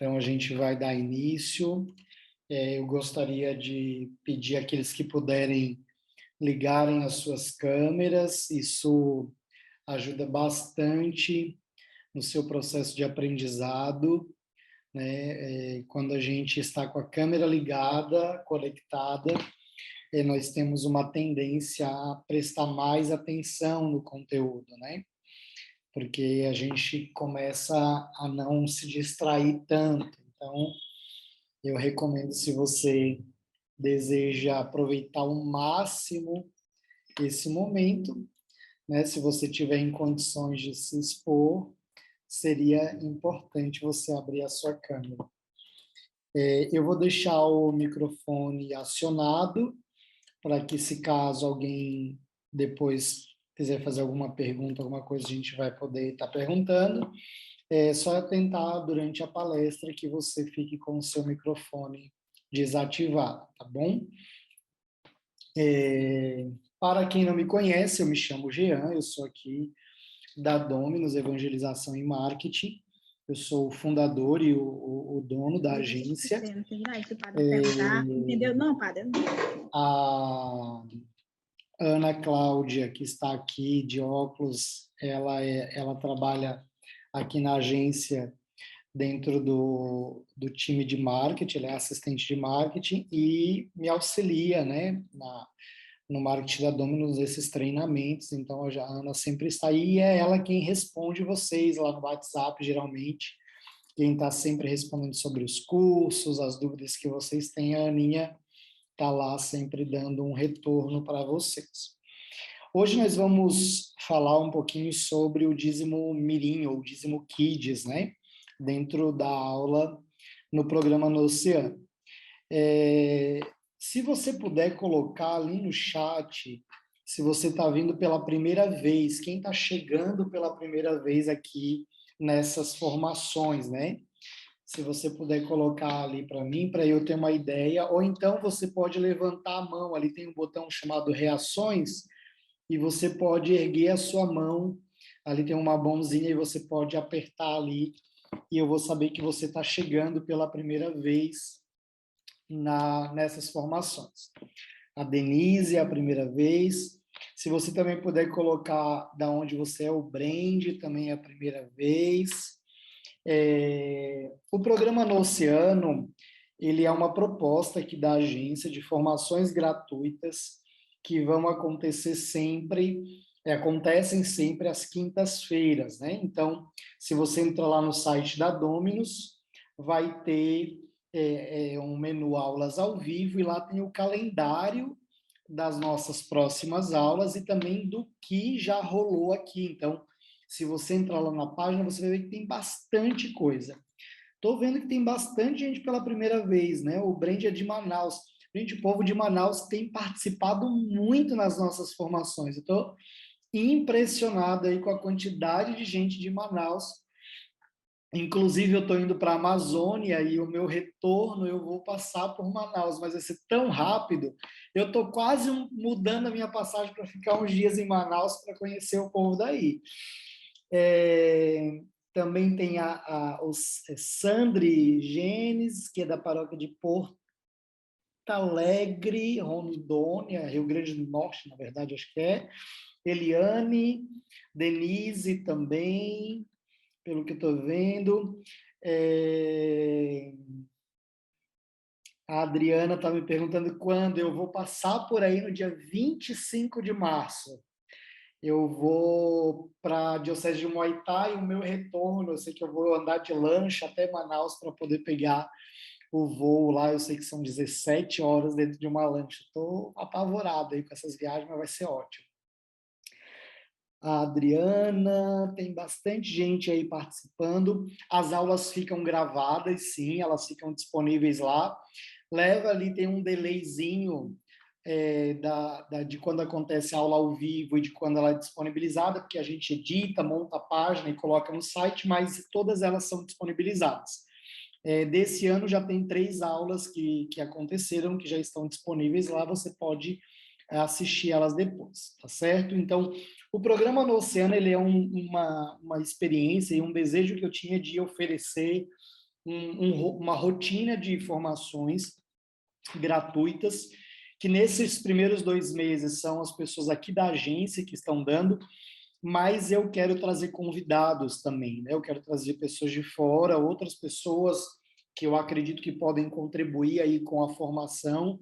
Então, a gente vai dar início. Eu gostaria de pedir àqueles que puderem ligarem as suas câmeras. Isso ajuda bastante no seu processo de aprendizado, né? Quando a gente está com a câmera ligada, conectada, nós temos uma tendência a prestar mais atenção no conteúdo, né? Porque a gente começa a não se distrair tanto. Então, eu recomendo, se você deseja aproveitar ao máximo esse momento, né? Se você tiver em condições de se expor, seria importante você abrir a sua câmera. Eu vou deixar o microfone acionado para que, se caso alguém depois quiser fazer alguma pergunta, alguma coisa, a gente vai poder estar perguntando. É só tentar, durante a palestra, que você fique com o seu microfone desativado, tá bom? Para quem não me conhece, eu me chamo Jean, eu sou aqui da Dominus Evangelização e Marketing. Eu sou o fundador e o dono da agência. Entendeu? Não, padre. A Ana Cláudia, que está aqui de óculos, ela trabalha aqui na agência dentro do time de marketing, ela é assistente de marketing e me auxilia, né, no marketing da Domino's, esses treinamentos. Então, a Ana sempre está aí e é ela quem responde vocês lá no WhatsApp, geralmente. Quem está sempre respondendo sobre os cursos, as dúvidas que vocês têm, a Aninha está lá sempre dando um retorno para vocês. Hoje nós vamos falar um pouquinho sobre o dízimo Mirim, ou dízimo Kids, né? Dentro da aula no programa No Oceano. Se você puder colocar ali no chat, se você está vindo pela primeira vez, quem está chegando pela primeira vez aqui nessas formações, né? Se você puder colocar ali para mim, para eu ter uma ideia, ou então você pode levantar a mão, ali tem um botão chamado Reações, e você pode erguer a sua mão, ali tem uma mãozinha e você pode apertar ali, e eu vou saber que você está chegando pela primeira vez nessas formações. A Denise é a primeira vez. Se você também puder colocar da onde você é, o Brand também é a primeira vez. O programa No Oceano, ele é uma proposta aqui da agência de formações gratuitas que vão acontecer sempre, acontecem sempre às quintas-feiras, né? Então, se você entrar lá no site da Dominus, vai ter um menu aulas ao vivo e lá tem o calendário das nossas próximas aulas e também do que já rolou aqui. Então, se você entrar lá na página, você vai ver que tem bastante coisa. Estou vendo que tem bastante gente pela primeira vez, né? O Brand é de Manaus. Gente, o povo de Manaus tem participado muito nas nossas formações. Estou impressionado aí com a quantidade de gente de Manaus. Inclusive, eu estou indo para a Amazônia e o meu retorno eu vou passar por Manaus, mas vai ser tão rápido. Eu estou quase mudando a minha passagem para ficar uns dias em Manaus para conhecer o povo daí. Também tem o Sandri Genes, que é da paróquia de Porto Alegre, Rondônia, Rio Grande do Norte, na verdade, acho que é. Eliane, Denise também, pelo que estou vendo. A Adriana está me perguntando quando. Eu vou passar por aí no dia 25 de março. Eu vou para a Diocese de Humaitá e o meu retorno, eu sei que eu vou andar de lancha até Manaus para poder pegar o voo lá. Eu sei que são 17 horas dentro de uma lancha. Estou apavorado aí com essas viagens, mas vai ser ótimo. A Adriana, tem bastante gente aí participando. As aulas ficam gravadas, sim, elas ficam disponíveis lá. Leva ali, tem um delayzinho de quando acontece a aula ao vivo e de quando ela é disponibilizada, porque a gente edita, monta a página e coloca no site, mas todas elas são disponibilizadas. Desse ano já tem 3 aulas que aconteceram, que já estão disponíveis lá, você pode assistir elas depois, tá certo? Então, o programa No Oceano, ele é uma experiência e um desejo que eu tinha de oferecer uma rotina de formações gratuitas, que nesses primeiros 2 meses são as pessoas aqui da agência que estão dando, mas eu quero trazer convidados também, né? Eu quero trazer pessoas de fora, outras pessoas que eu acredito que podem contribuir aí com a formação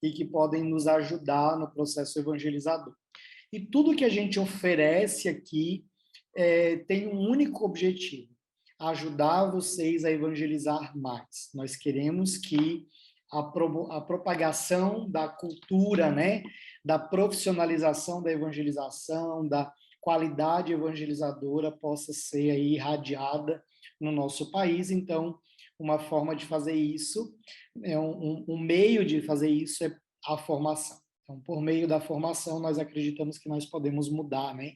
e que podem nos ajudar no processo evangelizador. E tudo que a gente oferece aqui tem um único objetivo: ajudar vocês a evangelizar mais. Nós queremos que a propagação da cultura, né, da profissionalização da evangelização, da qualidade evangelizadora possa ser aí irradiada no nosso país. Então, uma forma de fazer isso, um meio de fazer isso é a formação. Então, por meio da formação, nós acreditamos que nós podemos mudar, né,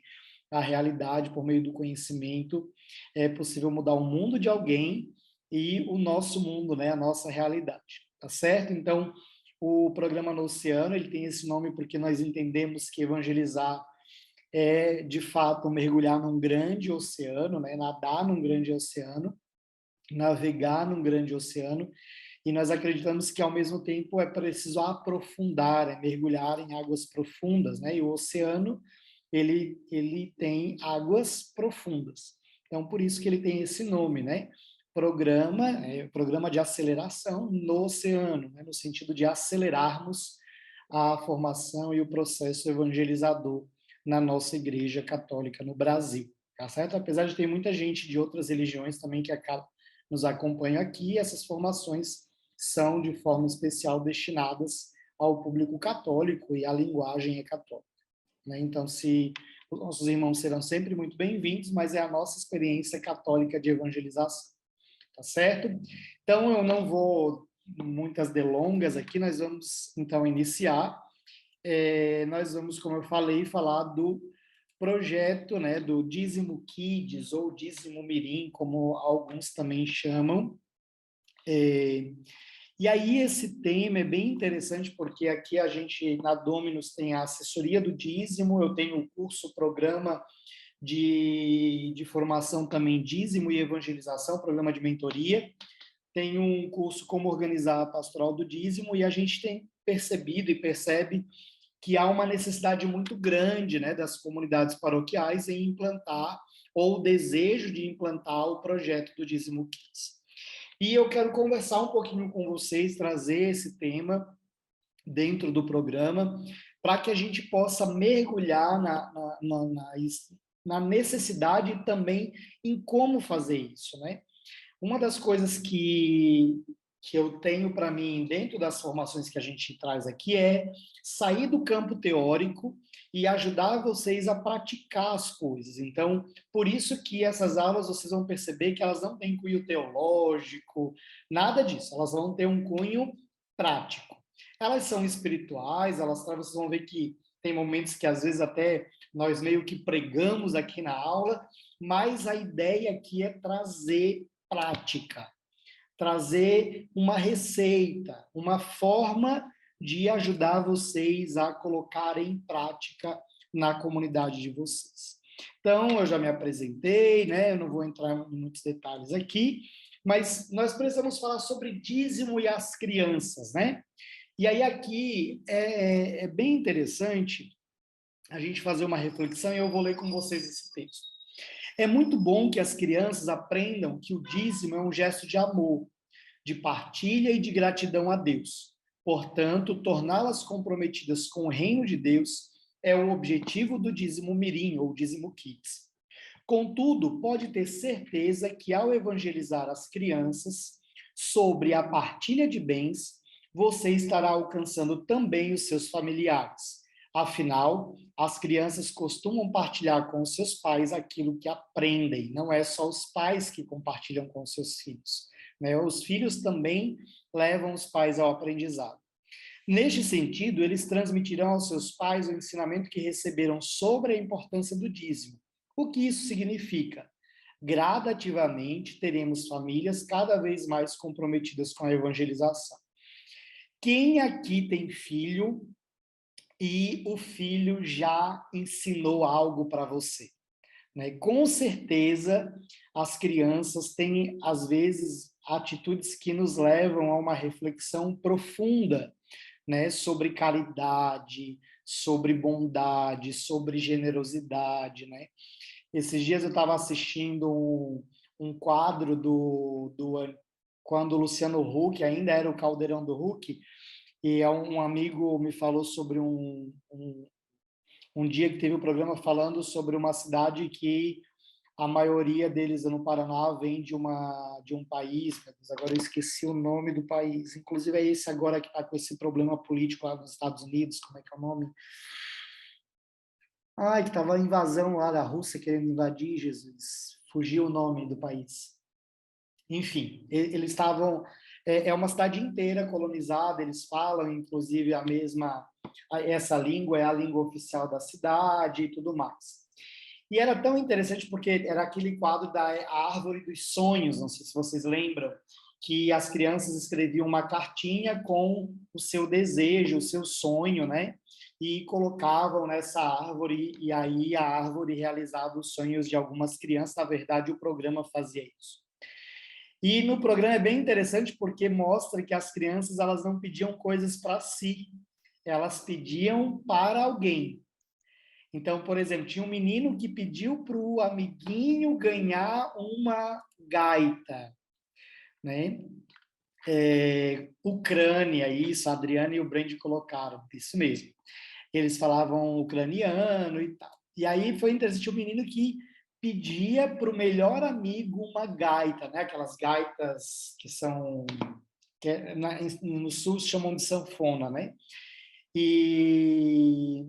a realidade por meio do conhecimento. É possível mudar o mundo de alguém e o nosso mundo, né, a nossa realidade, tá certo? Então, o programa No Oceano, ele tem esse nome porque nós entendemos que evangelizar é, de fato, mergulhar num grande oceano, né, nadar num grande oceano, navegar num grande oceano, e nós acreditamos que, ao mesmo tempo, é preciso aprofundar, é mergulhar em águas profundas, né? E o oceano, ele tem águas profundas. Então, por isso que ele tem esse nome, né? Programa de aceleração no oceano, né? No sentido de acelerarmos a formação e o processo evangelizador na nossa Igreja Católica no Brasil, tá certo? Apesar de ter muita gente de outras religiões também que nos acompanha aqui, essas formações são de forma especial destinadas ao público católico e a linguagem é católica, né? Então, se os nossos irmãos serão sempre muito bem-vindos, mas é a nossa experiência católica de evangelização, tá certo? Então, eu não vou muitas delongas aqui, nós vamos então iniciar. Nós vamos, como eu falei, falar do projeto, né, do Dízimo Kids, ou Dízimo Mirim, como alguns também chamam. E aí esse tema é bem interessante, porque aqui a gente, na Dominus, tem a assessoria do dízimo, eu tenho um curso, programa de formação também, dízimo e evangelização, programa de mentoria, tem um curso como organizar a pastoral do dízimo, e a gente tem percebido e percebe que há uma necessidade muito grande, né, das comunidades paroquiais em implantar, ou desejo de implantar, o projeto do Dízimo Kids. E eu quero conversar um pouquinho com vocês, trazer esse tema dentro do programa, para que a gente possa mergulhar na necessidade e também em como fazer isso, né? Uma das coisas que eu tenho para mim dentro das formações que a gente traz aqui é sair do campo teórico e ajudar vocês a praticar as coisas. Então, por isso que essas aulas vocês vão perceber que elas não têm cunho teológico, nada disso. Elas vão ter um cunho prático. Elas são espirituais, vocês vão ver que tem momentos que às vezes até nós meio que pregamos aqui na aula, mas a ideia aqui é trazer prática, trazer uma receita, uma forma de ajudar vocês a colocar em prática na comunidade de vocês. Então, eu já me apresentei, né? Eu não vou entrar em muitos detalhes aqui, mas nós precisamos falar sobre dízimo e as crianças, né? E aí aqui é bem interessante a gente fazer uma reflexão, e eu vou ler com vocês esse texto. É muito bom que as crianças aprendam que o dízimo é um gesto de amor, de partilha e de gratidão a Deus. Portanto, torná-las comprometidas com o reino de Deus é o objetivo do dízimo mirim, ou dízimo kids. Contudo, pode ter certeza que, ao evangelizar as crianças sobre a partilha de bens, você estará alcançando também os seus familiares. Afinal, as crianças costumam partilhar com os seus pais aquilo que aprendem. Não é só os pais que compartilham com os seus filhos, né? Os filhos também levam os pais ao aprendizado. Neste sentido, eles transmitirão aos seus pais o ensinamento que receberam sobre a importância do dízimo. O que isso significa? Gradativamente, teremos famílias cada vez mais comprometidas com a evangelização. Quem aqui tem filho e o filho já ensinou algo para você, né? Com certeza, as crianças têm, às vezes, atitudes que nos levam a uma reflexão profunda, né, sobre caridade, sobre bondade, sobre generosidade, né? Esses dias eu estava assistindo um quadro quando o Luciano Huck ainda era o Caldeirão do Huck, e um amigo me falou sobre um dia que teve um programa falando sobre uma cidade que a maioria deles no Paraná vem de um país, agora eu esqueci o nome do país, inclusive é esse agora que está com esse problema político lá nos Estados Unidos, como é que é o nome? Ai, que estava a invasão lá da Rússia querendo invadir, Jesus, fugiu o nome do país. Enfim, eles estavam... É uma cidade inteira colonizada, eles falam, inclusive, essa língua é a língua oficial da cidade e tudo mais. E era tão interessante porque era aquele quadro da Árvore dos Sonhos, não sei se vocês lembram, que as crianças escreviam uma cartinha com o seu desejo, o seu sonho, né? E colocavam nessa árvore, e aí a árvore realizava os sonhos de algumas crianças. Na verdade, o programa fazia isso. E no programa é bem interessante porque mostra que as crianças elas não pediam coisas para si, elas pediam para alguém. Então, por exemplo, tinha um menino que pediu para o amiguinho ganhar uma gaita, né? Ucrânia, isso, a Adriana e o Brand colocaram, isso mesmo. Eles falavam ucraniano e tal. E aí foi interessante o menino que pedia para o melhor amigo uma gaita, né? Aquelas gaitas que são... no sul se chamam de sanfona, né? E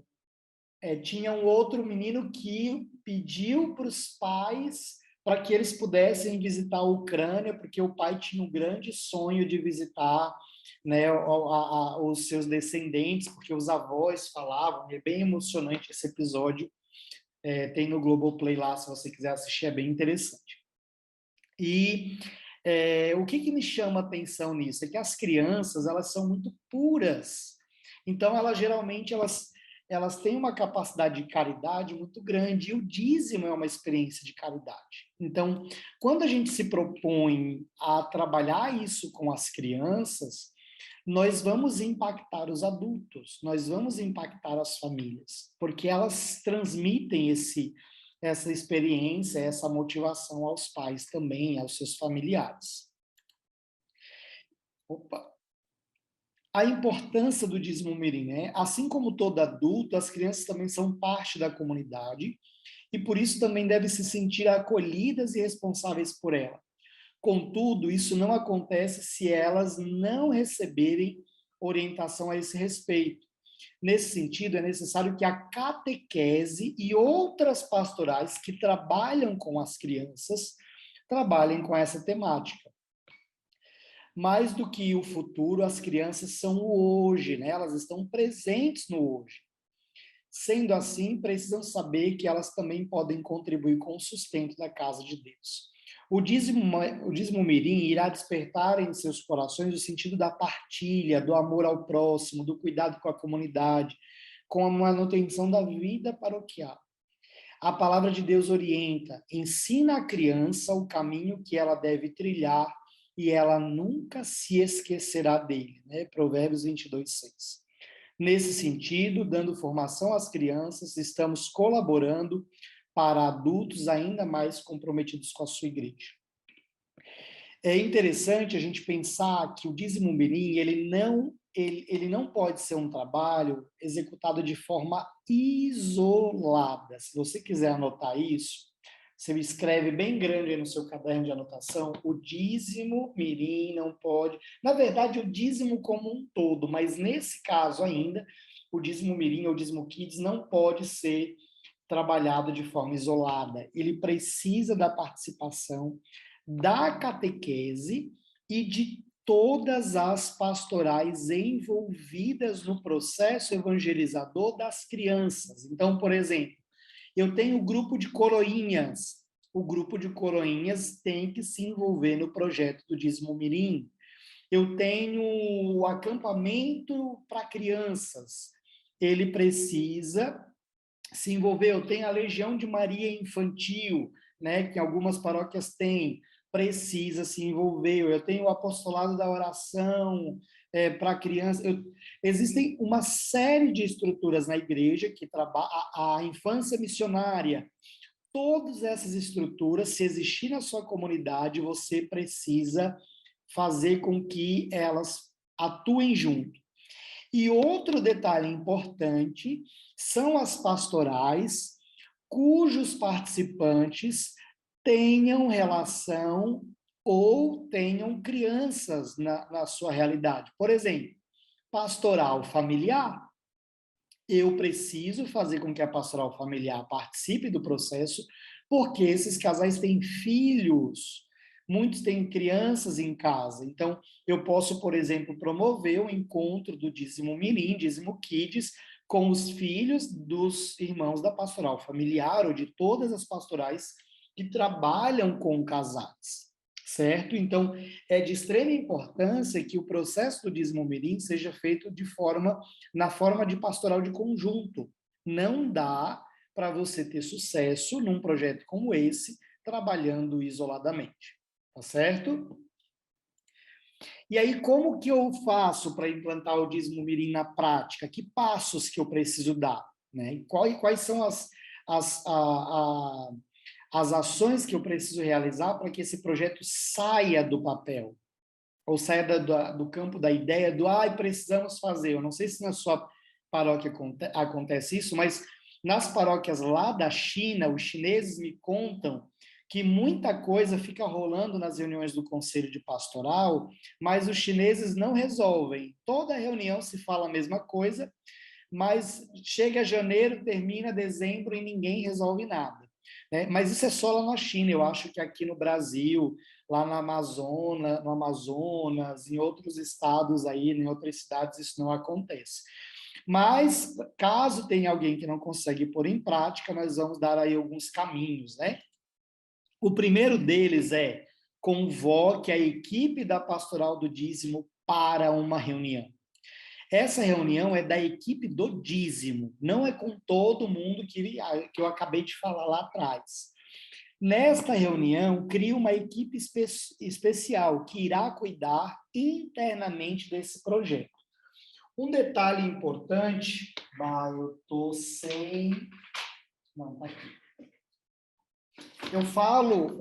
tinha um outro menino que pediu para os pais para que eles pudessem visitar a Ucrânia, porque o pai tinha um grande sonho de visitar, né, os seus descendentes, porque os avós falavam, é bem emocionante esse episódio, tem no Globoplay lá, se você quiser assistir, é bem interessante. E o que me chama a atenção nisso? É que as crianças, elas são muito puras, então elas têm uma capacidade de caridade muito grande, e o dízimo é uma experiência de caridade. Então, quando a gente se propõe a trabalhar isso com as crianças, nós vamos impactar os adultos, nós vamos impactar as famílias, porque elas transmitem essa experiência, essa motivação aos pais também, aos seus familiares. Opa! A importância do dízimo mirim, né? Assim como todo adulto, as crianças também são parte da comunidade e por isso também devem se sentir acolhidas e responsáveis por ela. Contudo, isso não acontece se elas não receberem orientação a esse respeito. Nesse sentido, é necessário que a catequese e outras pastorais que trabalham com as crianças trabalhem com essa temática. Mais do que o futuro, as crianças são o hoje, né? Elas estão presentes no hoje. Sendo assim, precisam saber que elas também podem contribuir com o sustento da casa de Deus. O dízimo mirim irá despertar em seus corações o sentido da partilha, do amor ao próximo, do cuidado com a comunidade, com a manutenção da vida paroquial. A palavra de Deus orienta, ensina a criança o caminho que ela deve trilhar e ela nunca se esquecerá dele, né? Provérbios 22:6. Nesse sentido, dando formação às crianças, estamos colaborando para adultos ainda mais comprometidos com a sua igreja. É interessante a gente pensar que o dízimo mirim, ele não pode ser um trabalho executado de forma isolada. Se você quiser anotar isso, você escreve bem grande aí no seu caderno de anotação, o dízimo mirim não pode... Na verdade, o dízimo como um todo, mas nesse caso ainda, o dízimo mirim ou o dízimo kids não pode ser trabalhado de forma isolada. Ele precisa da participação da catequese e de todas as pastorais envolvidas no processo evangelizador das crianças. Então, por exemplo, eu tenho o grupo de coroinhas. O grupo de coroinhas tem que se envolver no projeto do dízimo mirim. Eu tenho o acampamento para crianças. Ele precisa se envolver. Eu tenho a Legião de Maria Infantil, né, que algumas paróquias têm. precisa se envolver. Eu tenho o apostolado da oração para criança. Existem uma série de estruturas na igreja que trabalham a infância missionária. Todas essas estruturas, se existir na sua comunidade, você precisa fazer com que elas atuem junto. E outro detalhe importante são as pastorais, cujos participantes tenham relação ou tenham crianças na sua realidade. Por exemplo, pastoral familiar, eu preciso fazer com que a pastoral familiar participe do processo, porque esses casais têm filhos, muitos têm crianças em casa. Então, eu posso, por exemplo, promover o encontro do Dízimo Mirim, Dízimo Kids, com os filhos dos irmãos da pastoral familiar ou de todas as pastorais que trabalham com casais, certo? Então, é de extrema importância que o processo do Dízimo Mirim seja feito na forma de pastoral de conjunto. Não dá para você ter sucesso num projeto como esse, trabalhando isoladamente, tá certo? E aí, como que eu faço para implantar o Dízimo Mirim na prática? Que passos que eu preciso dar? Né? E quais são as ações que eu preciso realizar para que esse projeto saia do papel? Ou saia do campo da ideia do, precisamos fazer. Eu não sei se na sua paróquia acontece isso, mas nas paróquias lá da China, os chineses me contam que muita coisa fica rolando nas reuniões do Conselho de Pastoral, mas os chineses não resolvem. Toda reunião se fala a mesma coisa, mas chega janeiro, termina dezembro e ninguém resolve nada. Né? Mas isso é só lá na China. Eu acho que aqui no Brasil, lá no Amazonas, em outros estados aí, em outras cidades, isso não acontece. Mas, caso tenha alguém que não consegue pôr em prática, nós vamos dar aí alguns caminhos, né? O primeiro deles é convoque a equipe da Pastoral do Dízimo para uma reunião. Essa reunião é da equipe do dízimo, não é com todo mundo que eu acabei de falar lá atrás. Nesta reunião, cria uma equipe especial que irá cuidar internamente desse projeto. Um detalhe importante, eu estou sem... Não, tá aqui. Eu falo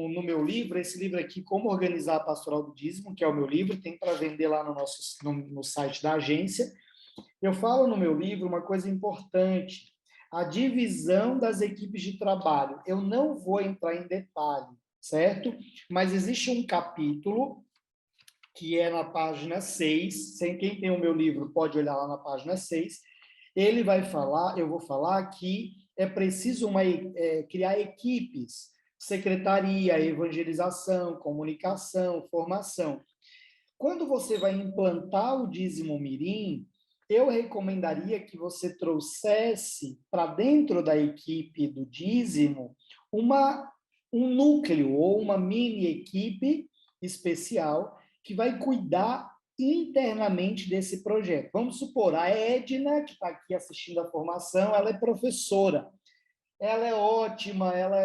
no meu livro, esse livro aqui, Como Organizar a Pastoral do Dízimo, que é o meu livro, tem para vender lá no site da agência. Eu falo no meu livro uma coisa importante, a divisão das equipes de trabalho. Eu não vou entrar em detalhe, certo? Mas existe um capítulo que é na página 6, quem tem o meu livro pode olhar lá na página 6, eu vou falar que é preciso criar equipes, secretaria, evangelização, comunicação, formação. Quando você vai implantar o Dízimo Mirim, eu recomendaria que você trouxesse para dentro da equipe do dízimo um núcleo ou uma mini equipe especial que vai cuidar internamente desse projeto. Vamos supor, a Edna, que está aqui assistindo a formação, ela é professora. Ela é ótima, ela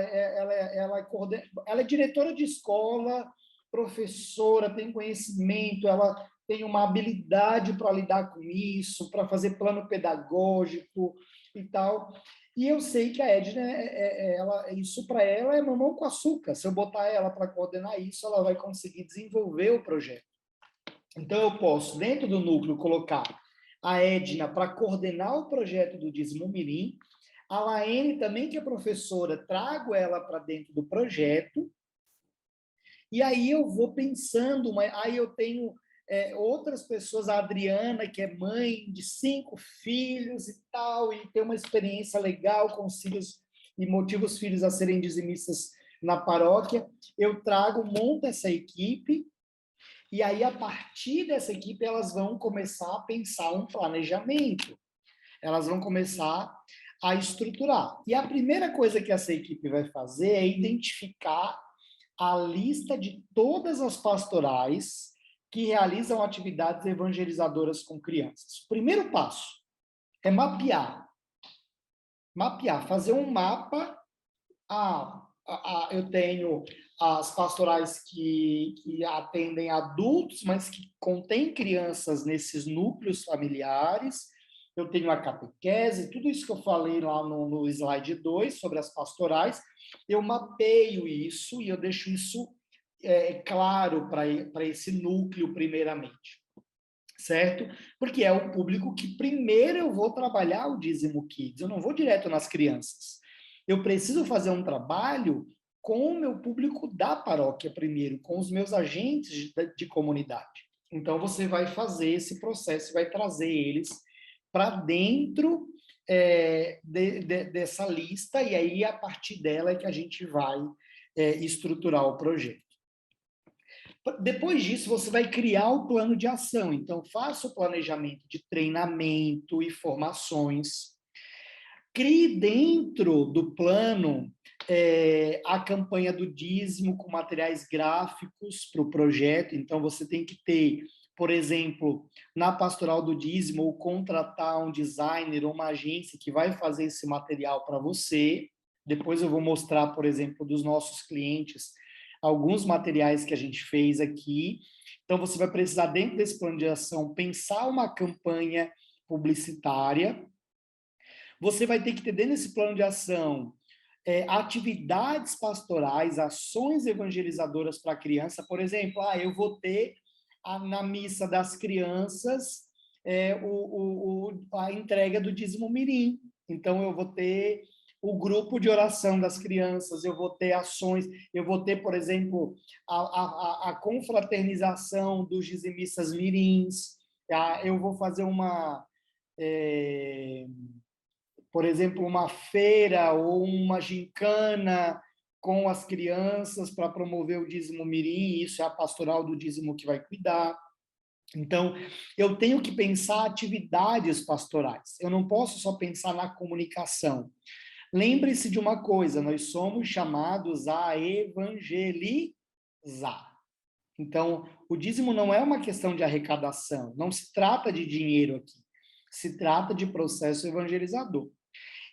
é diretora de escola, professora, tem conhecimento, ela tem uma habilidade para lidar com isso, para fazer plano pedagógico e tal. E eu sei que a Edna, isso para ela é mamão com açúcar. Se eu botar ela para coordenar isso, ela vai conseguir desenvolver o projeto. Então, eu posso, dentro do núcleo, colocar a Edna para coordenar o projeto do Dízimo Mirim, a Laene também, que é professora, trago ela para dentro do projeto, e aí eu vou pensando, aí eu tenho outras pessoas, a Adriana, que é mãe de 5 filhos e tal, e tem uma experiência legal com os filhos, e motiva os filhos a serem dizimistas na paróquia, eu monto essa equipe, e aí, a partir dessa equipe, elas vão começar a pensar um planejamento, elas vão começar a estruturar. E a primeira coisa que essa equipe vai fazer é identificar a lista de todas as pastorais que realizam atividades evangelizadoras com crianças. O primeiro passo é mapear. Fazer um mapa. eu tenho as pastorais que atendem adultos, mas que contêm crianças nesses núcleos familiares. Eu tenho a catequese, tudo isso que eu falei lá no slide 2 sobre as pastorais, eu mapeio isso e eu deixo isso claro para esse núcleo, primeiramente, certo? Porque é o público que primeiro eu vou trabalhar o Dízimo Kids, eu não vou direto nas crianças. Eu preciso fazer um trabalho com o meu público da paróquia primeiro, com os meus agentes de comunidade. Então, você vai fazer esse processo, vai trazer eles para dentro dessa lista, e aí, a partir dela, é que a gente vai estruturar o projeto. Depois disso, você vai criar o plano de ação. Então, faça o planejamento de treinamento e formações. Crie dentro do plano a campanha do dízimo com materiais gráficos para o projeto. Então, você tem que ter, por exemplo, na pastoral do dízimo, ou contratar um designer ou uma agência que vai fazer esse material para você. Depois eu vou mostrar, por exemplo, dos nossos clientes, alguns materiais que a gente fez aqui. Então, você vai precisar, dentro desse plano de ação, pensar uma campanha publicitária. Você vai ter que ter, dentro desse plano de ação, atividades pastorais, ações evangelizadoras para a criança. Por exemplo, eu vou ter na missa das crianças a entrega do dízimo mirim. Então, eu vou ter o grupo de oração das crianças, eu vou ter ações, eu vou ter, por exemplo, a confraternização dos dizimistas mirins, eu vou fazer por exemplo, uma feira ou uma gincana com as crianças para promover o dízimo mirim, isso é a pastoral do dízimo que vai cuidar. Então, eu tenho que pensar atividades pastorais, eu não posso só pensar na comunicação. Lembre-se de uma coisa, nós somos chamados a evangelizar. Então, o dízimo não é uma questão de arrecadação, não se trata de dinheiro aqui, se trata de processo evangelizador.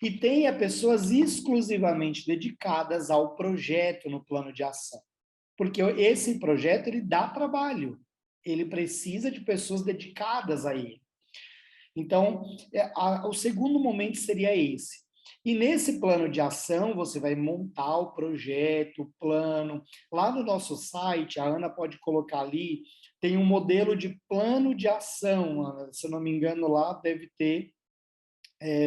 E tenha pessoas exclusivamente dedicadas ao projeto no plano de ação. Porque esse projeto, ele dá trabalho. Ele precisa de pessoas dedicadas a ele. Então, o segundo momento seria esse. E nesse plano de ação, você vai montar o projeto, o plano. Lá no nosso site, a Ana pode colocar ali, tem um modelo de plano de ação, Ana. Se eu não me engano, lá deve ter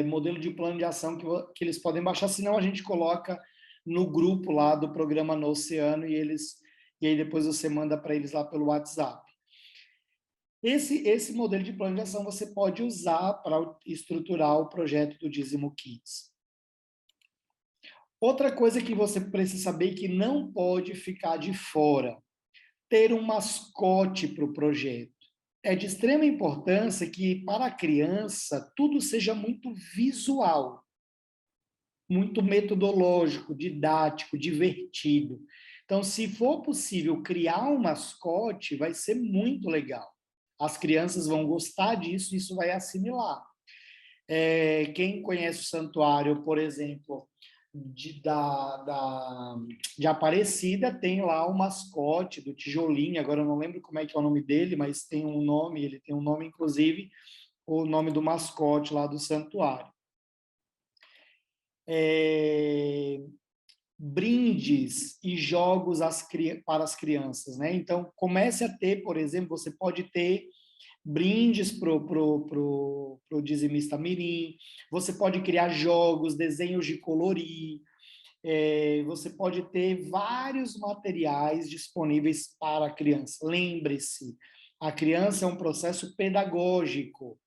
modelo de plano de ação que eles podem baixar, senão a gente coloca no grupo lá do programa No Oceano e aí depois você manda para eles lá pelo WhatsApp. Esse modelo de plano de ação você pode usar para estruturar o projeto do Dízimo Kids. Outra coisa que você precisa saber que não pode ficar de fora, ter um mascote para o projeto. É de extrema importância que, para a criança, tudo seja muito visual, muito metodológico, didático, divertido. Então, se for possível criar um mascote, vai ser muito legal. As crianças vão gostar disso, isso vai assimilar. Quem conhece o santuário, por exemplo, de Aparecida, tem lá o mascote do tijolinho, agora eu não lembro como é que é o nome dele, mas tem um nome, ele tem um nome, inclusive, o nome do mascote lá do santuário. Brindes e jogos para as crianças, né? Então, comece a ter, por exemplo, você pode ter brindes pro dizimista mirim, você pode criar jogos, desenhos de colorir, você pode ter vários materiais disponíveis para a criança. Lembre-se, a criança é um processo pedagógico.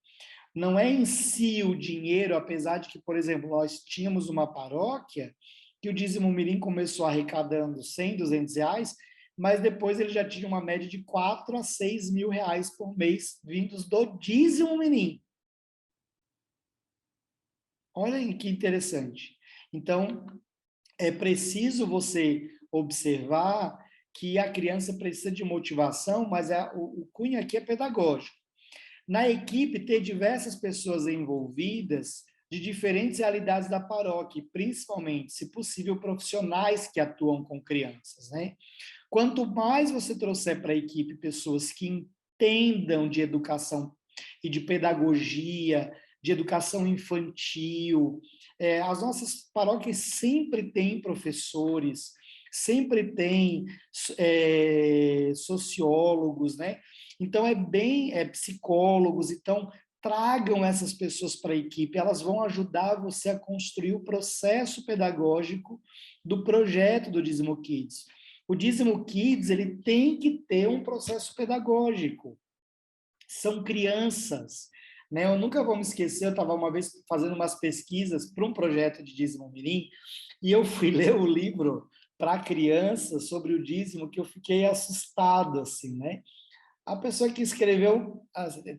Não é em si o dinheiro, apesar de que, por exemplo, nós tínhamos uma paróquia que o dízimo mirim começou arrecadando 100, 200 reais, mas depois ele já tinha uma média de 4 a 6 mil reais por mês vindos do dízimo mirim. Olha que interessante. Então, é preciso você observar que a criança precisa de motivação, mas o cunho aqui é pedagógico. Na equipe, ter diversas pessoas envolvidas de diferentes realidades da paróquia, e principalmente, se possível, profissionais que atuam com crianças, né? Quanto mais você trouxer para a equipe pessoas que entendam de educação e de pedagogia, de educação infantil, as nossas paróquias sempre têm professores, sempre tem sociólogos, né? Então, psicólogos, então, tragam essas pessoas para a equipe, elas vão ajudar você a construir o processo pedagógico do projeto do Dízimo Kids. O Dízimo Kids, ele tem que ter um processo pedagógico. São crianças, né? Eu nunca vou me esquecer, eu estava uma vez fazendo umas pesquisas para um projeto de Dízimo Mirim, e eu fui ler o livro para crianças sobre o dízimo, que eu fiquei assustado, assim, né? A pessoa que escreveu,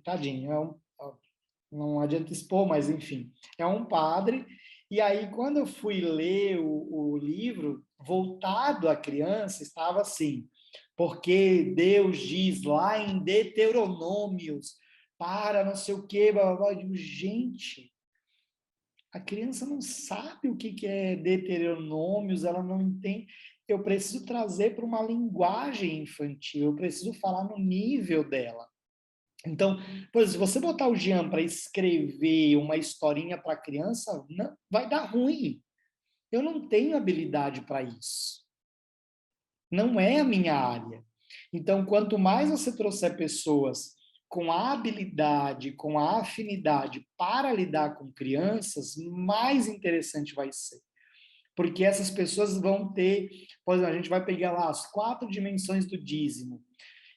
tadinho, não adianta expor, mas enfim, é um padre. E aí, quando eu fui ler o livro, voltado à criança, estava assim, porque Deus diz lá em Deuteronômios, para não sei o quê, blá, blá, blá. Eu digo, gente, a criança não sabe o que é Deuteronômios, ela não entende. Eu preciso trazer para uma linguagem infantil, eu preciso falar no nível dela. Então, por exemplo, se você botar o Jean para escrever uma historinha para criança, não, vai dar ruim. Eu não tenho habilidade para isso. Não é a minha área. Então, quanto mais você trouxer pessoas com a habilidade, com a afinidade para lidar com crianças, mais interessante vai ser. Porque essas pessoas vão ter, por exemplo, a gente vai pegar lá as 4 dimensões do dízimo.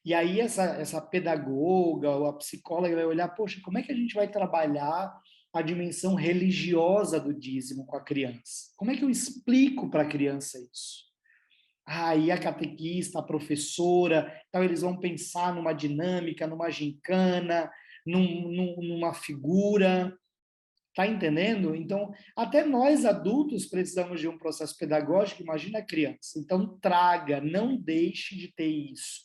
E aí essa pedagoga ou a psicóloga vai olhar, poxa, como é que a gente vai trabalhar a dimensão religiosa do dízimo com a criança? Como é que eu explico para a criança isso? Aí a catequista, a professora, então eles vão pensar numa dinâmica, numa gincana, numa figura, tá entendendo? Então, até nós adultos precisamos de um processo pedagógico, imagina a criança. Então, traga, não deixe de ter isso,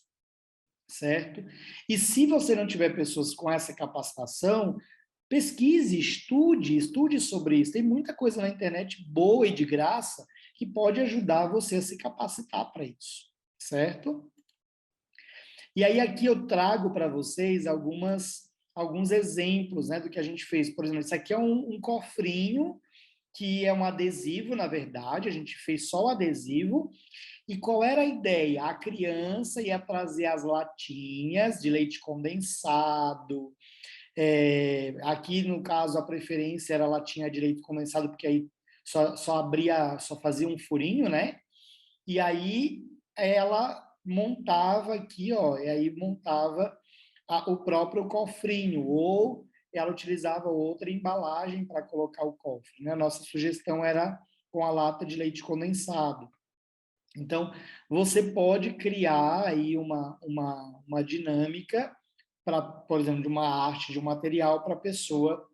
certo? E se você não tiver pessoas com essa capacitação, pesquise, estude sobre isso. Tem muita coisa na internet boa e de graça que pode ajudar você a se capacitar para isso, certo? E aí aqui eu trago para vocês alguns exemplos, né, do que a gente fez. Por exemplo, isso aqui é um cofrinho que é um adesivo, na verdade, a gente fez só o adesivo. E qual era a ideia? A criança ia trazer as latinhas de leite condensado. Aqui, no caso, a preferência era a latinha de leite condensado, porque aí só fazia um furinho, né? E aí ela montava aqui, ó, e aí montava o próprio cofrinho, ou ela utilizava outra embalagem para colocar o cofre, né? Nossa sugestão era com a lata de leite condensado. Então, você pode criar aí uma dinâmica para, por exemplo, de uma arte, de um material para a pessoa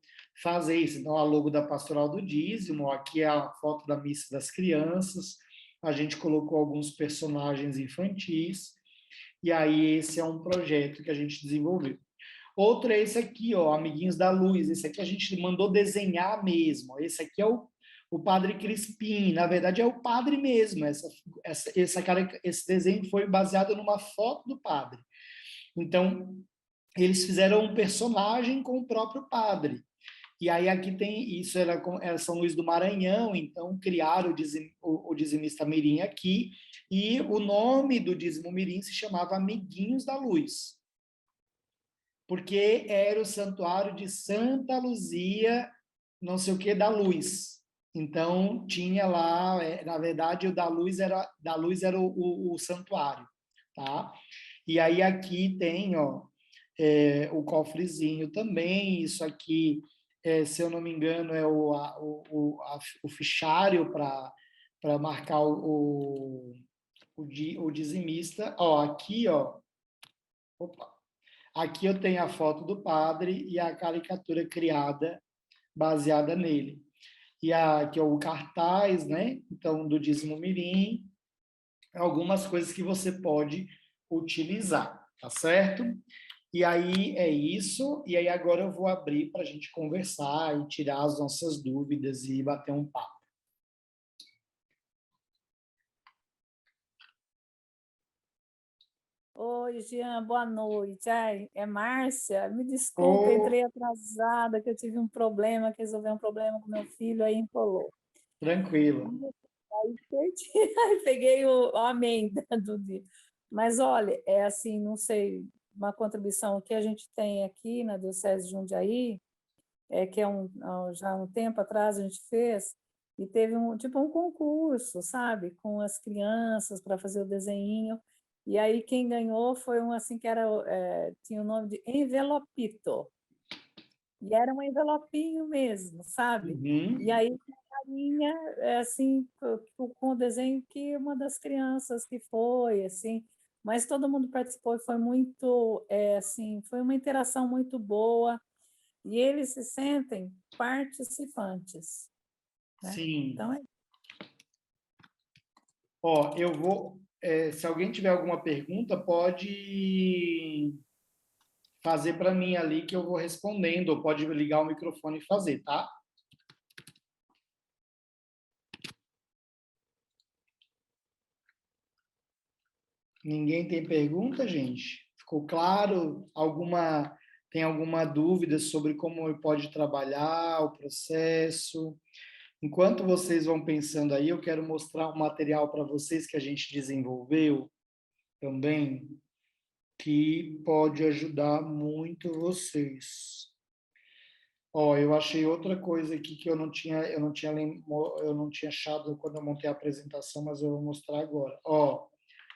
fazer isso. Então, a logo da Pastoral do Dízimo, aqui é a foto da Missa das Crianças, a gente colocou alguns personagens infantis, e aí esse é um projeto que a gente desenvolveu. Outro é esse aqui, ó, Amiguinhos da Luz. Esse aqui a gente mandou desenhar mesmo. Esse aqui é o Padre Crispim. Na verdade, é o padre mesmo. Esse desenho foi baseado numa foto do padre. Então, eles fizeram um personagem com o próprio padre. E aí aqui tem, isso era São Luís do Maranhão, então criaram o dizimista Mirim aqui, e o nome do dízimo Mirim se chamava Amiguinhos da Luz, porque era o santuário de Santa Luzia, não sei o que, da Luz. Então, tinha lá, na verdade, o da Luz era o santuário, tá? E aí aqui tem, ó, o cofrezinho também, isso aqui, se eu não me engano, é o fichário para marcar o dizimista. Ó, aqui, ó, opa, aqui eu tenho a foto do padre e a caricatura criada, baseada nele. E aqui é o cartaz, né? Então, do dízimo mirim, algumas coisas que você pode utilizar, tá certo? E aí é isso, e aí agora eu vou abrir para a gente conversar e tirar as nossas dúvidas e bater um papo. Oi, Jean, boa noite. Ai, é Márcia. Me desculpe, Ô, entrei atrasada, que eu tive um problema, que resolvi um problema com meu filho, aí empolou. tranquilo. Aí perdi, aí peguei o amém do dia. Mas olha, é assim, não sei, uma contribuição que a gente tem aqui na Diocese de Jundiaí, que é já um tempo atrás a gente fez, e teve tipo um concurso, sabe, com as crianças para fazer o desenho. E aí quem ganhou foi um assim que era, tinha o nome de Envelopito. E era um envelopinho mesmo, sabe? E Uhum. aí tinha a carinha, assim, com o desenho que uma das crianças que foi, assim, mas todo mundo participou e foi muito, assim, foi uma interação muito boa e eles se sentem participantes, né? Sim. Então, Ó, eu vou. Se alguém tiver alguma pergunta, pode fazer para mim ali que eu vou respondendo, ou pode ligar o microfone e fazer, tá? Ninguém tem pergunta, gente? Ficou claro? Tem alguma dúvida sobre como pode trabalhar o processo? Enquanto vocês vão pensando aí, eu quero mostrar um material para vocês que a gente desenvolveu também, que pode ajudar muito vocês. Ó, eu achei outra coisa aqui que eu não tinha achado quando eu montei a apresentação, mas eu vou mostrar agora. Ó,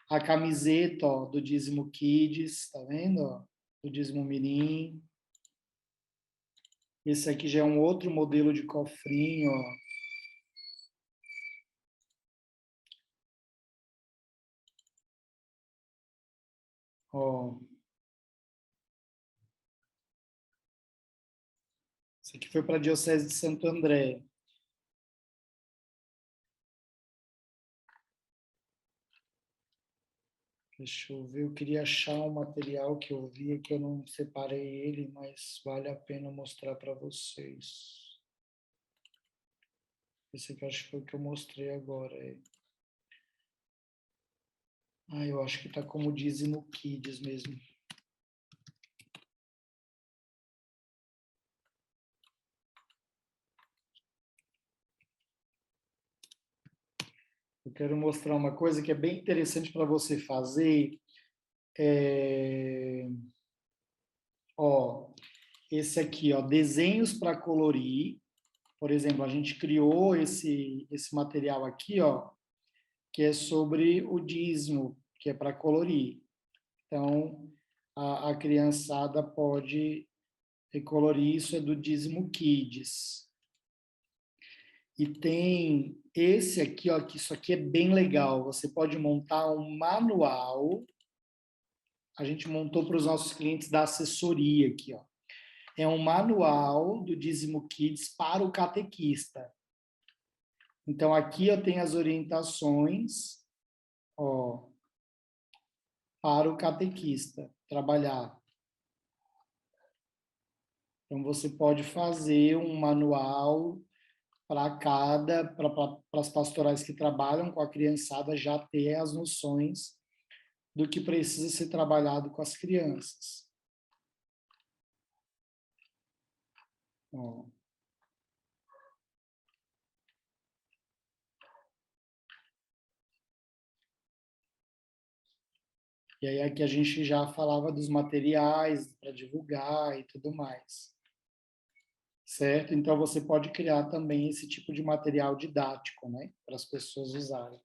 a camiseta, ó, do Dízimo Kids, tá vendo? Ó? Do Dízimo Mirim. Esse aqui já é um outro modelo de cofrinho, ó. Ó, esse aqui foi para a Diocese de Santo André. Deixa eu ver, eu queria achar um material que eu vi que eu não separei ele, mas vale a pena mostrar para vocês. Esse aqui eu acho que foi o que eu mostrei agora. Eu acho que está como Dízimo Kids mesmo. Eu quero mostrar uma coisa que é bem interessante para você fazer. Ó, esse aqui, ó, desenhos para colorir. Por exemplo, a gente criou esse material aqui, ó, que é sobre o dízimo, que é para colorir. Então, a criançada pode recolorir, isso é do Dízimo Kids. E tem esse aqui, ó, que isso aqui é bem legal. Você pode montar um manual. A gente montou para os nossos clientes da assessoria aqui, ó. É um manual do Dízimo Kids para o catequista. Então, aqui eu tenho as orientações, ó, para o catequista trabalhar. Então, você pode fazer um manual para as pastorais que trabalham com a criançada já ter as noções do que precisa ser trabalhado com as crianças. Ó. E aí aqui a gente já falava dos materiais para divulgar e tudo mais. Certo? Então você pode criar também esse tipo de material didático, né, para as pessoas usarem.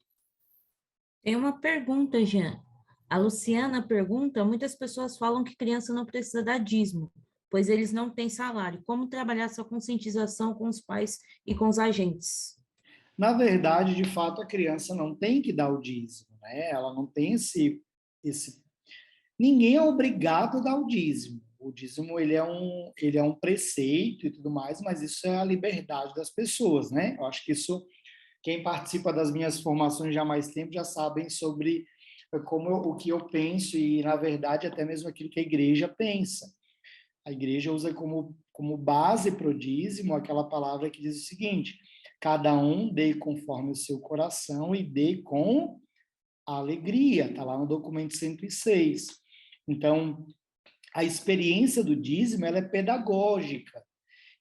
Tem uma pergunta, Jean. A Luciana pergunta: muitas pessoas falam que criança não precisa dar dízimo, pois eles não têm salário. Como trabalhar essa conscientização com os pais e com os agentes? Na verdade, de fato, a criança não tem que dar o dízimo, né? Ela não tem esse... Ninguém é obrigado a dar o dízimo. O dízimo, ele é um preceito e tudo mais, mas isso é a liberdade das pessoas, né? Eu acho que isso, quem participa das minhas formações já há mais tempo já sabem sobre o que eu penso e, na verdade, até mesmo aquilo que a igreja pensa. A igreja usa como base para o dízimo aquela palavra que diz o seguinte: cada um dê conforme o seu coração e dê com alegria. Está lá no documento 106. Então, a experiência do dízimo ela é pedagógica.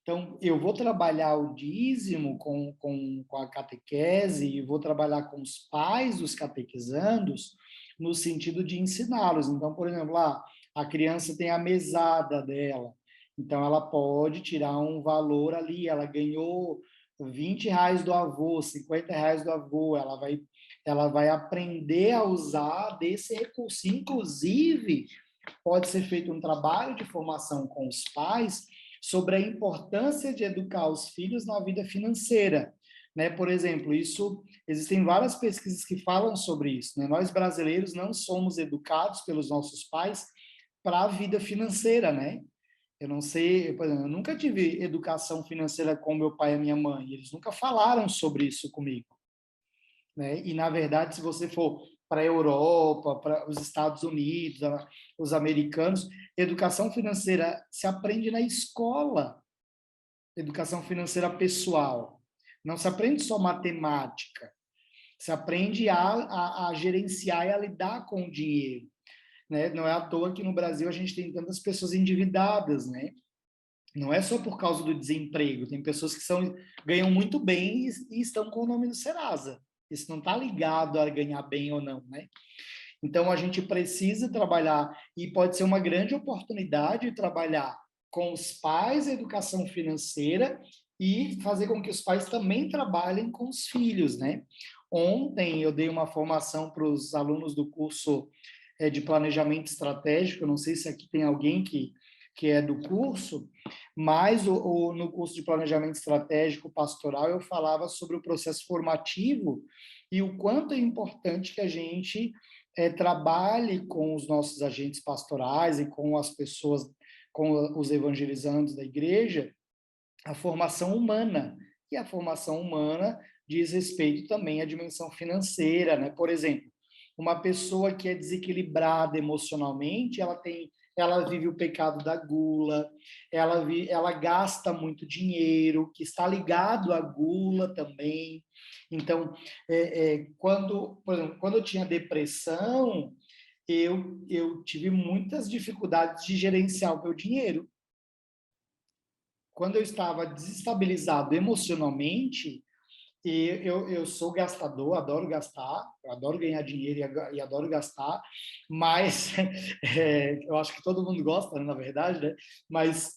Então, eu vou trabalhar o dízimo com a catequese e vou trabalhar com os pais dos catequizandos no sentido de ensiná-los. Então, por exemplo, lá, a criança tem a mesada dela, então ela pode tirar um valor ali, ela ganhou R$ 20 do avô, R$ 50 do avô, ela vai aprender a usar desse recurso. Inclusive, pode ser feito um trabalho de formação com os pais sobre a importância de educar os filhos na vida financeira, né? Por exemplo, existem várias pesquisas que falam sobre isso, né? Nós brasileiros não somos educados pelos nossos pais para a vida financeira, né? Eu não sei, por exemplo, eu nunca tive educação financeira com meu pai e minha mãe, eles nunca falaram sobre isso comigo, né? E, na verdade, se você for para a Europa, para os Estados Unidos, os americanos, educação financeira se aprende na escola, educação financeira pessoal. Não se aprende só matemática, se aprende a gerenciar e a lidar com o dinheiro, né? Não é à toa que no Brasil a gente tem tantas pessoas endividadas, né? Não é só por causa do desemprego, tem pessoas que ganham muito bem e estão com o nome no Serasa. Isso não está ligado a ganhar bem ou não, né? Então, a gente precisa trabalhar, e pode ser uma grande oportunidade trabalhar com os pais a educação financeira e fazer com que os pais também trabalhem com os filhos, né? Ontem eu dei uma formação para os alunos do curso de planejamento estratégico, eu não sei se aqui tem alguém que é do curso, mas no curso de planejamento estratégico pastoral eu falava sobre o processo formativo e o quanto é importante que a gente trabalhe com os nossos agentes pastorais e com as pessoas, com os evangelizandos da igreja, a formação humana. E a formação humana diz respeito também à dimensão financeira, né? Por exemplo, uma pessoa que é desequilibrada emocionalmente, ela vive o pecado da gula, ela gasta muito dinheiro, que está ligado à gula também. Então, por exemplo, quando eu tinha depressão, eu tive muitas dificuldades de gerenciar o meu dinheiro. Quando eu estava desestabilizado emocionalmente, eu sou gastador, adoro gastar, eu adoro ganhar dinheiro e adoro gastar, mas eu acho que todo mundo gosta, né, na verdade, né? Mas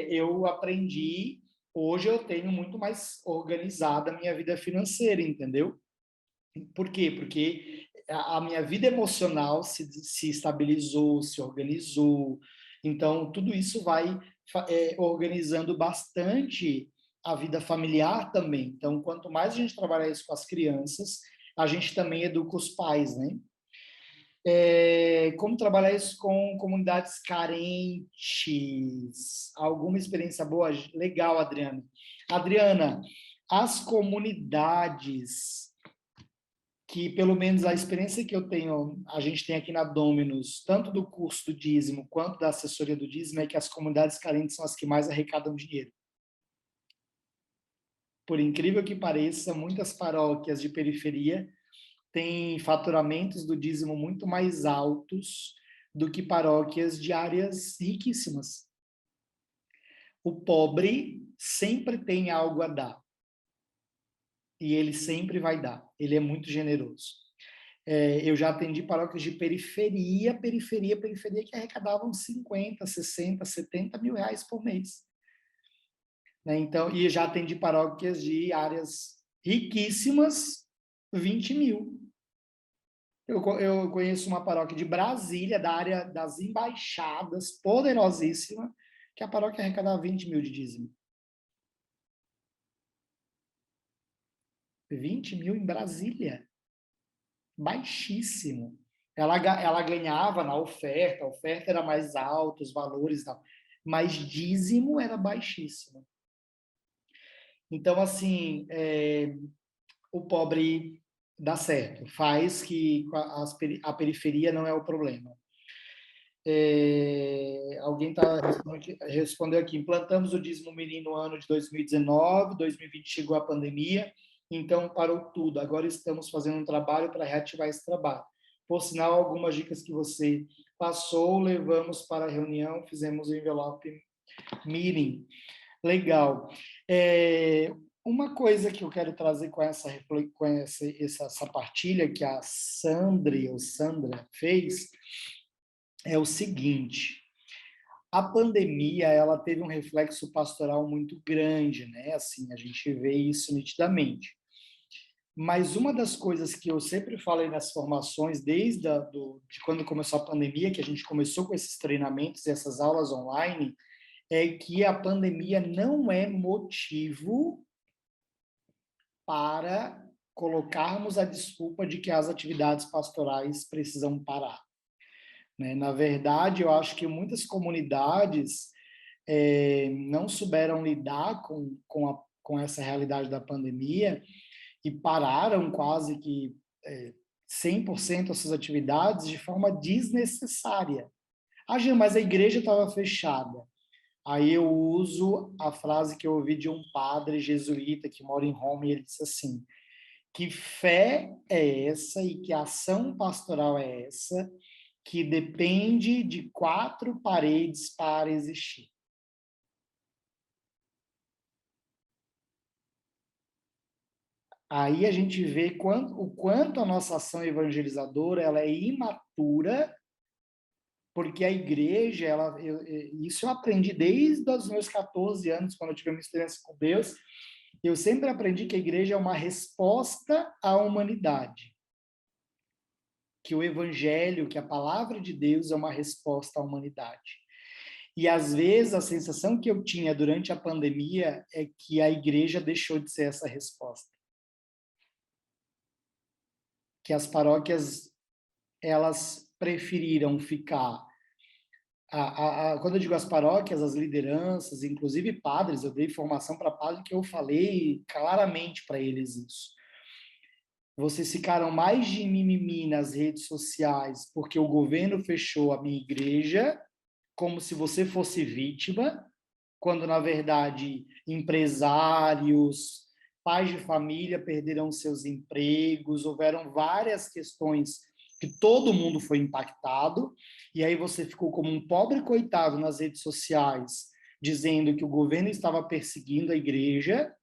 eu aprendi, hoje eu tenho muito mais organizada a minha vida financeira, entendeu? Por quê? Porque a minha vida emocional se estabilizou, se organizou, então tudo isso vai organizando bastante a vida familiar também. Então, quanto mais a gente trabalhar isso com as crianças, a gente também educa os pais, né? Como trabalhar isso com comunidades carentes? Alguma experiência boa? Legal, Adriana. Adriana, as comunidades que, pelo menos a experiência que eu tenho, a gente tem aqui na Dominus, tanto do curso do dízimo quanto da assessoria do dízimo, é que as comunidades carentes são as que mais arrecadam dinheiro. Por incrível que pareça, muitas paróquias de periferia têm faturamentos do dízimo muito mais altos do que paróquias de áreas riquíssimas. O pobre sempre tem algo a dar. E ele sempre vai dar. Ele é muito generoso. Eu já atendi paróquias de periferia que arrecadavam 50, 60, 70 mil reais por mês. Né? Então, e já atendi paróquias de áreas riquíssimas, 20 mil. Eu conheço uma paróquia de Brasília, da área das embaixadas, poderosíssima, que a paróquia arrecadava 20 mil de dízimo. 20 mil em Brasília. Baixíssimo. Ela ganhava na oferta, a oferta era mais alta, os valores, mas dízimo era baixíssimo. Então, assim, o pobre dá certo, faz que a periferia não é o problema. Alguém respondeu aqui, implantamos o dízimo mirim no ano de 2019, 2020 chegou a pandemia, então parou tudo. Agora estamos fazendo um trabalho para reativar esse trabalho. Por sinal, algumas dicas que você passou, levamos para a reunião, fizemos o envelope mirim. Legal. Uma coisa que eu quero trazer com essa partilha que a Sandra fez, é o seguinte: a pandemia ela teve um reflexo pastoral muito grande, né? Assim, a gente vê isso nitidamente. Mas uma das coisas que eu sempre falei nas formações, de quando começou a pandemia, que a gente começou com esses treinamentos e essas aulas online, é que a pandemia não é motivo para colocarmos a desculpa de que as atividades pastorais precisam parar, né? Na verdade, eu acho que muitas comunidades não souberam lidar com essa realidade da pandemia e pararam quase que 100% essas atividades de forma desnecessária. Ah, Jean, mas a igreja estava fechada. Aí eu uso a frase que eu ouvi de um padre jesuíta que mora em Roma, e ele disse assim: que fé é essa e que ação pastoral é essa que depende de 4 paredes para existir? Aí a gente vê o quanto a nossa ação evangelizadora ela é imatura, porque a igreja, isso eu aprendi desde os meus 14 anos, quando eu tive uma experiência com Deus. Eu sempre aprendi que a igreja é uma resposta à humanidade, que o evangelho, que a palavra de Deus é uma resposta à humanidade. E às vezes a sensação que eu tinha durante a pandemia é que a igreja deixou de ser essa resposta. Que as paróquias, elas preferiram ficar... quando eu digo as paróquias, as lideranças, inclusive padres, eu dei formação para padre que eu falei claramente para eles isso. Vocês ficaram mais de mimimi nas redes sociais porque o governo fechou a minha igreja, como se você fosse vítima, quando, na verdade, empresários, pais de família perderam seus empregos, houveram várias questões que todo mundo foi impactado, e aí você ficou como um pobre coitado nas redes sociais, dizendo que o governo estava perseguindo a igreja,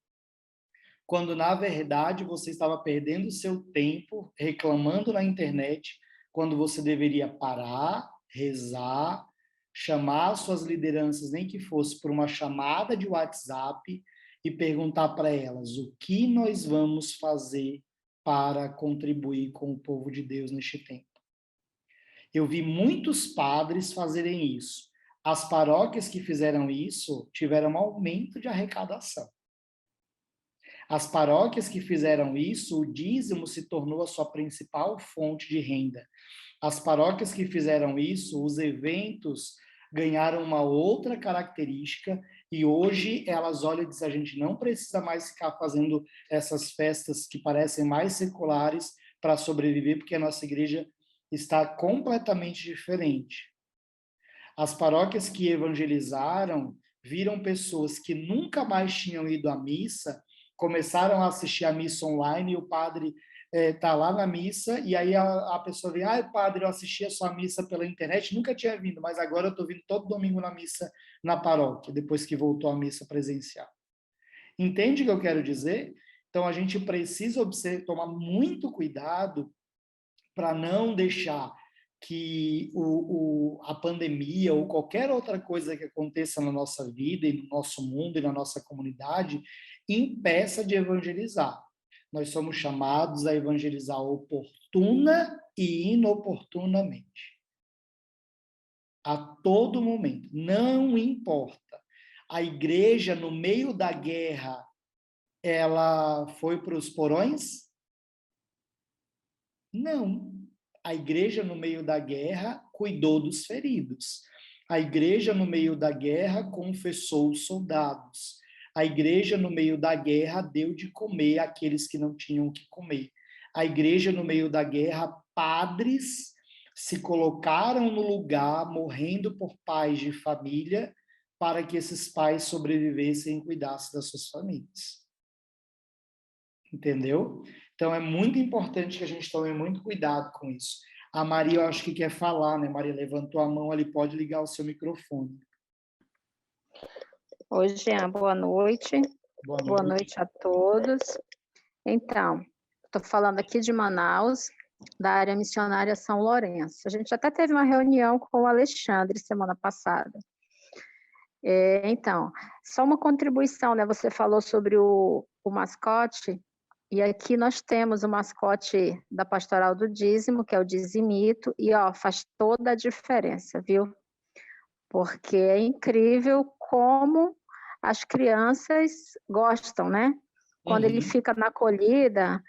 quando, na verdade, você estava perdendo seu tempo reclamando na internet, quando você deveria parar, rezar, chamar suas lideranças, nem que fosse por uma chamada de WhatsApp, e perguntar para elas o que nós vamos fazer para contribuir com o povo de Deus neste tempo. Eu vi muitos padres fazerem isso. As paróquias que fizeram isso tiveram um aumento de arrecadação. As paróquias que fizeram isso, o dízimo se tornou a sua principal fonte de renda. As paróquias que fizeram isso, os eventos ganharam uma outra característica, e hoje elas olham e dizem: a gente não precisa mais ficar fazendo essas festas que parecem mais seculares para sobreviver, porque a nossa igreja está completamente diferente. As paróquias que evangelizaram viram pessoas que nunca mais tinham ido à missa, começaram a assistir a missa online, e o padre está lá na missa, e aí a pessoa vem: padre, eu assisti a sua missa pela internet, nunca tinha vindo, mas agora eu estou vindo todo domingo na missa na paróquia, depois que voltou à missa presencial. Entende o que eu quero dizer? Então, a gente precisa tomar muito cuidado para não deixar que a pandemia ou qualquer outra coisa que aconteça na nossa vida e no nosso mundo e na nossa comunidade impeça de evangelizar. Nós somos chamados a evangelizar oportuna e inoportunamente. A todo momento. Não importa. A igreja, no meio da guerra, ela foi para os porões? Não. A igreja, no meio da guerra, cuidou dos feridos. A igreja, no meio da guerra, confessou os soldados. A igreja, no meio da guerra, deu de comer àqueles que não tinham o que comer. a igreja no meio da guerra, padres se colocaram no lugar, morrendo por pais de família, para que esses pais sobrevivessem e cuidassem das suas famílias. Entendeu? Então, é muito importante que a gente tome muito cuidado com isso. A Maria, eu acho que quer falar, né? Maria levantou a mão, ali pode ligar o seu microfone. Oi, Jean, boa noite. Boa noite a todos. Então, estou falando aqui de Manaus, da área missionária São Lourenço. A gente até teve uma reunião com o Alexandre semana passada. Então, só uma contribuição, né? Você falou sobre o mascote, e aqui nós temos o mascote da Pastoral do Dízimo, que é o Dizimito, e ó, faz toda a diferença, viu? Porque é incrível como as crianças gostam, né? Quando ele fica na acolhida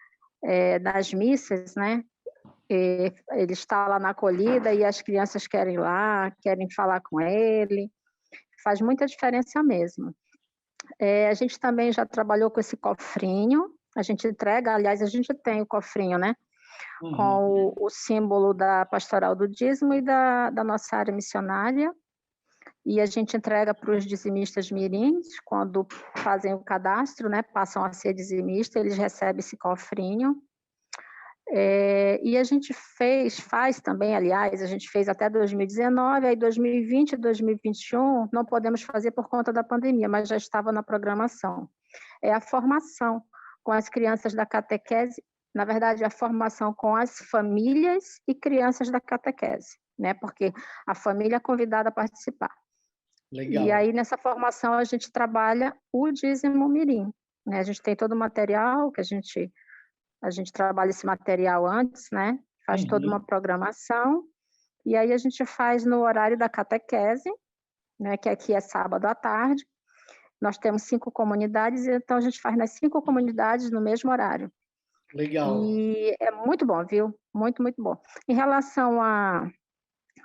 das missas, né? Ele está lá na acolhida e as crianças querem ir lá, querem falar com ele. Faz muita diferença mesmo. A gente também já trabalhou com esse cofrinho. A gente entrega, aliás, a gente tem o cofrinho, né? Com o símbolo da Pastoral do Dízimo e da nossa área missionária. E a gente entrega para os dizimistas mirins, quando fazem o cadastro, né, passam a ser dizimista, eles recebem esse cofrinho. E a gente faz também, aliás, a gente fez até 2019, aí 2020 e 2021 não podemos fazer por conta da pandemia, mas já estava na programação. É a formação com as crianças da catequese, na verdade, a formação com as famílias e crianças da catequese, né, porque a família é convidada a participar. Legal. E aí, nessa formação, a gente trabalha o dízimo mirim, né? A gente tem todo o material, que a gente trabalha esse material antes, né? Faz toda uma programação, e aí a gente faz no horário da catequese, né? Que aqui é sábado à tarde. Nós temos 5 comunidades, então a gente faz nas 5 comunidades no mesmo horário. Legal. E é muito bom, viu? Muito, muito bom. Em relação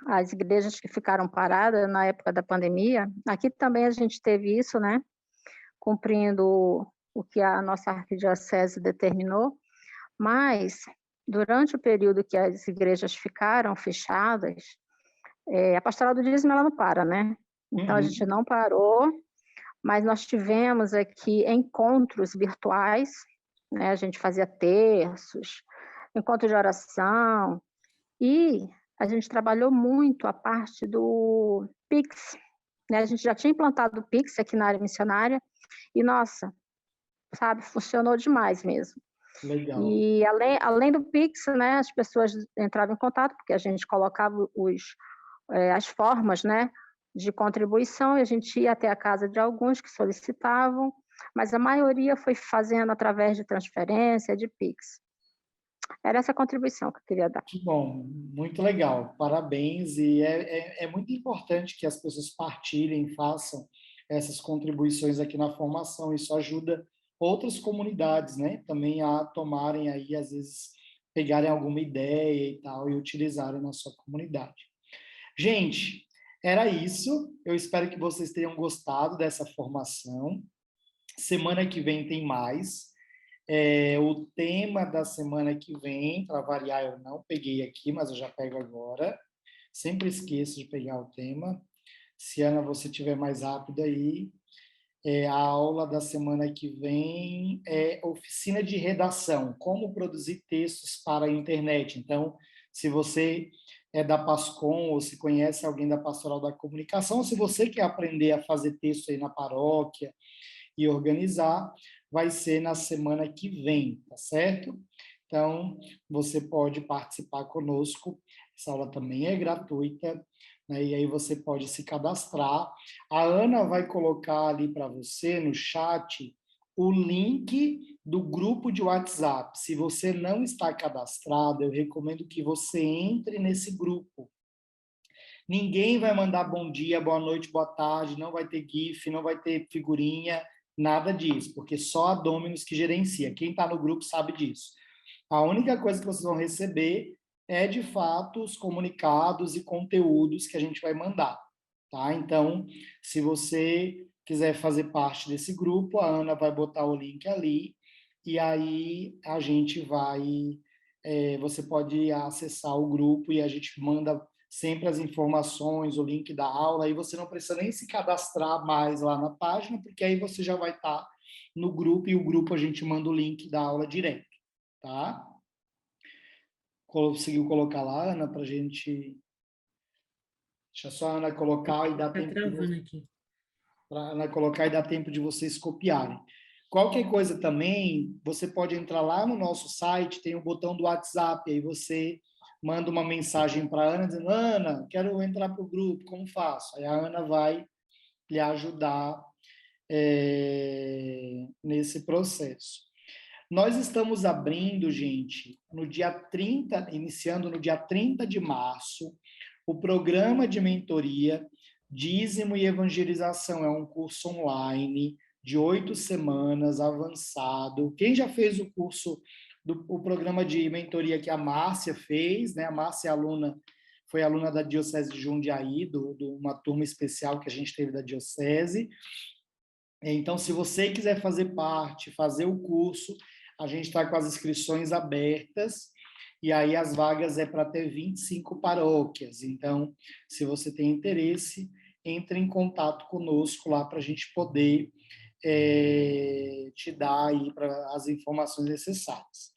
as igrejas que ficaram paradas na época da pandemia, aqui também a gente teve isso, né? Cumprindo o que a nossa arquidiocese determinou, mas durante o período que as igrejas ficaram fechadas, a Pastoral do Dízimo ela não para, né? Então a gente não parou, mas nós tivemos aqui encontros virtuais, né? A gente fazia terços, encontro de oração, e a gente trabalhou muito a parte do Pix, né? A gente já tinha implantado o Pix aqui na área missionária e, nossa, sabe, funcionou demais mesmo. Legal. E além do Pix, né, as pessoas entravam em contato, porque a gente colocava as formas, né, de contribuição, e a gente ia até a casa de alguns que solicitavam, mas a maioria foi fazendo através de transferência, de Pix. Era essa a contribuição que eu queria dar. Que bom, muito legal, parabéns. E é muito importante que as pessoas partilhem, façam essas contribuições aqui na formação. Isso ajuda outras comunidades, né? Também a tomarem aí, às vezes, pegarem alguma ideia e tal e utilizarem na sua comunidade. Gente, era isso. Eu espero que vocês tenham gostado dessa formação. Semana que vem tem mais. O tema da semana que vem, para variar, eu não peguei aqui, mas eu já pego agora. Sempre esqueço de pegar o tema. Se, Ana, você estiver mais rápido aí, a aula da semana que vem é oficina de redação, como produzir textos para a internet. Então, se você é da Pascom ou se conhece alguém da Pastoral da Comunicação, se você quer aprender a fazer texto aí na paróquia e organizar, vai ser na semana que vem, tá certo? Então, você pode participar conosco, essa aula também é gratuita, né? E aí você pode se cadastrar. A Ana vai colocar ali para você, no chat, o link do grupo de WhatsApp. Se você não está cadastrado, eu recomendo que você entre nesse grupo. Ninguém vai mandar bom dia, boa noite, boa tarde, não vai ter GIF, não vai ter figurinha, nada disso, porque só a Dominus que gerencia. Quem está no grupo sabe disso. A única coisa que vocês vão receber é, de fato, os comunicados e conteúdos que a gente vai mandar, tá? Então, se você quiser fazer parte desse grupo, a Ana vai botar o link ali, e aí a gente vai você pode acessar o grupo e a gente manda sempre as informações, o link da aula, aí você não precisa nem se cadastrar mais lá na página, porque aí você já vai estar no grupo, e o grupo a gente manda o link da aula direto, tá? Conseguiu colocar lá, Ana, pra gente... Deixa só a Ana colocar e dar Tá tempo travando aqui. para Ana colocar e dar tempo de vocês copiarem. Qualquer coisa também, você pode entrar lá no nosso site, tem o botão do WhatsApp, aí você manda uma mensagem para a Ana, dizendo, Ana, quero entrar para o grupo, como faço? Aí a Ana vai lhe ajudar nesse processo. Nós estamos abrindo, gente, no dia 30, iniciando no dia 30 de março, o programa de mentoria Dízimo e Evangelização. É um curso online de 8 semanas, avançado. Quem já fez o curso, o programa de mentoria que a Márcia fez, né? A Márcia foi aluna da Diocese de Jundiaí, uma turma especial que a gente teve da Diocese. Então, se você quiser fazer parte, fazer o curso, a gente está com as inscrições abertas, e aí as vagas é para ter 25 paróquias. Então, se você tem interesse, entre em contato conosco lá para a gente poder te dar aí as informações necessárias.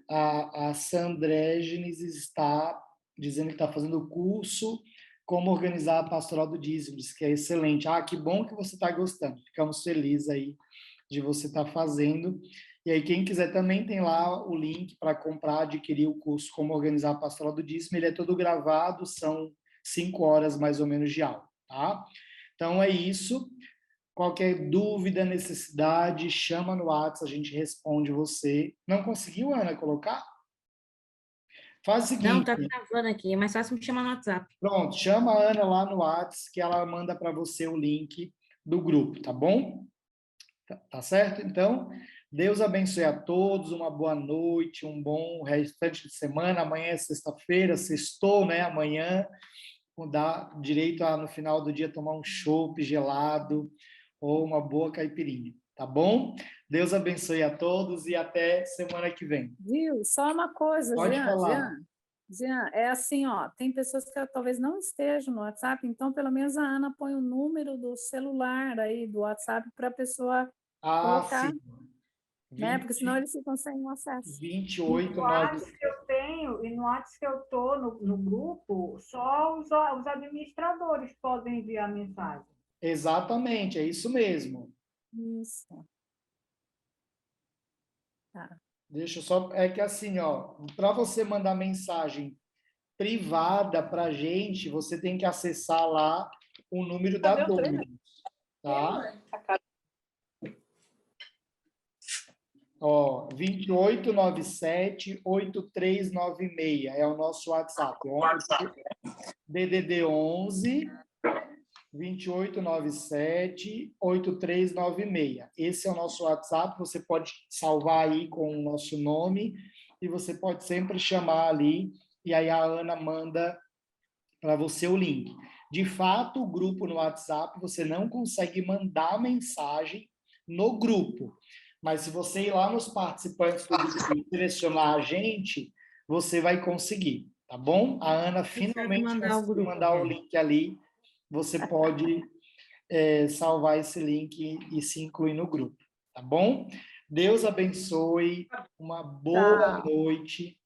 A Sandrégenes está dizendo que está fazendo o curso Como Organizar a Pastoral do Dízimo, diz que é excelente. Ah, que bom que você está gostando. Ficamos felizes aí de você estar fazendo. E aí, quem quiser também tem lá o link para comprar, adquirir o curso Como Organizar a Pastoral do Dízimo. Ele é todo gravado, são 5 horas mais ou menos de aula, tá? Então, é isso. Qualquer dúvida, necessidade, chama no WhatsApp, a gente responde você. Não conseguiu, Ana, colocar? Faz o Não, seguinte, tá travando aqui. É mais fácil me chamar no WhatsApp. pronto, chama a Ana lá no WhatsApp, que ela manda para você o link do grupo, tá bom? Tá certo? Então, Deus abençoe a todos, uma boa noite, um bom restante de semana. Amanhã é sexta-feira, sextou, né? Amanhã, dá direito a, no final do dia, tomar um chopp gelado ou uma boa caipirinha, tá bom? Deus abençoe a todos e até semana que vem. Viu? Só uma coisa, Pode Jean, falar. Jean, é assim, ó, tem pessoas que talvez não estejam no WhatsApp, então pelo menos a Ana põe o número do celular aí, do WhatsApp, para a pessoa Ah, colocar, sim. né? Porque senão 20, eles ficam sem acesso. 28, No 9. Whats que eu tenho e no Whats que eu estou no grupo, só os administradores podem enviar mensagem. Exatamente, é isso mesmo. Isso. Tá. Deixa eu só. É que assim, ó, para você mandar mensagem privada para a gente, você tem que acessar lá o número da Cadê o treino? Douglas, tá? Ó, 2897-8396 é o nosso WhatsApp. DDD 11 2897-8396. Esse é o nosso WhatsApp, você pode salvar aí com o nosso nome e você pode sempre chamar ali e aí a Ana manda para você o link. De fato, o grupo no WhatsApp, você não consegue mandar mensagem no grupo, mas se você ir lá nos participantes do grupo e selecionar a gente, você vai conseguir, tá bom? A Ana finalmente mandar o conseguiu grupo, mandar o né? link ali, você pode salvar esse link e se incluir no grupo, tá bom? Deus abençoe, uma boa noite